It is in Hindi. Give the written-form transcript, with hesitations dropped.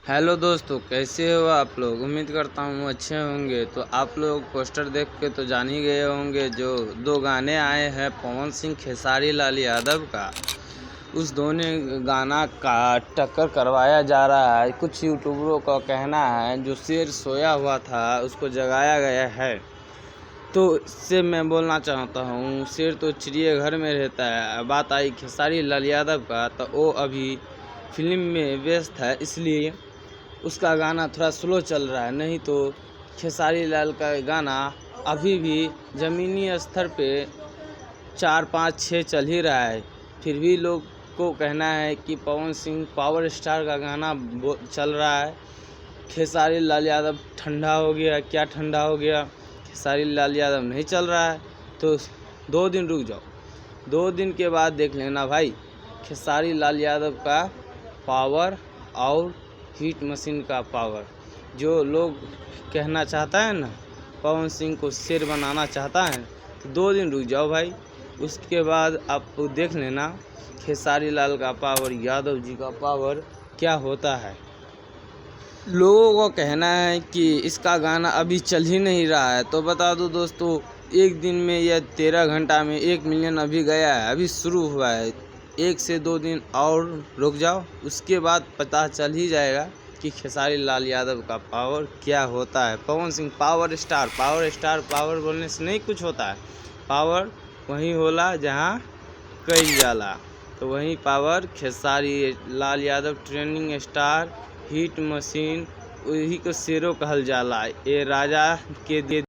हेलो दोस्तों, कैसे हो आप लोग। उम्मीद करता हूँ अच्छे होंगे। तो आप लोग पोस्टर देख के तो जान ही गए होंगे, जो दो गाने आए हैं पवन सिंह खेसारी लाल यादव का, उस दोनों गाना का टक्कर करवाया जा रहा है। कुछ यूट्यूबरों का कहना है जो शेर सोया हुआ था उसको जगाया गया है। तो इससे मैं बोलना चाहता हूँ, शेर तो चिड़ियाघर में रहता है। बात आई खेसारी लाल यादव का, तो वो अभी फिल्म में व्यस्त है, इसलिए उसका गाना थोड़ा स्लो चल रहा है। नहीं तो खेसारी लाल का गाना अभी भी ज़मीनी स्तर पे 4 5 6 चल ही रहा है। फिर भी लोग को कहना है कि पवन सिंह पावर स्टार का गाना चल रहा है। खेसारी लाल यादव ठंडा हो गया। क्या ठंडा हो गया? खेसारी लाल यादव नहीं चल रहा है तो 2 दिन रुक जाओ, 2 दिन के बाद देख लेना भाई खेसारी लाल यादव का पावर और हीट मशीन का पावर। जो लोग कहना चाहता है ना, पवन सिंह को शेर बनाना चाहता है, तो 2 दिन रुक जाओ भाई। उसके बाद आप देख लेना खेसारी लाल का पावर, यादव जी का पावर क्या होता है। लोगों को कहना है कि इसका गाना अभी चल ही नहीं रहा है। तो बता दो दोस्तों, एक दिन में या 13 घंटा में 1 मिलियन अभी गया है, अभी शुरू हुआ है। 1 से 2 दिन और रुक जाओ, उसके बाद पता चल ही जाएगा कि खेसारी लाल यादव का पावर क्या होता है। Pawan Singh power star, power बोलने से नहीं कुछ होता है। पावर वहीं होला जहाँ कईल जाला, तो वहीं power Khesari Lal Yadav trending star, hit machine, वही को शेरों कहल जाला। ये राजा के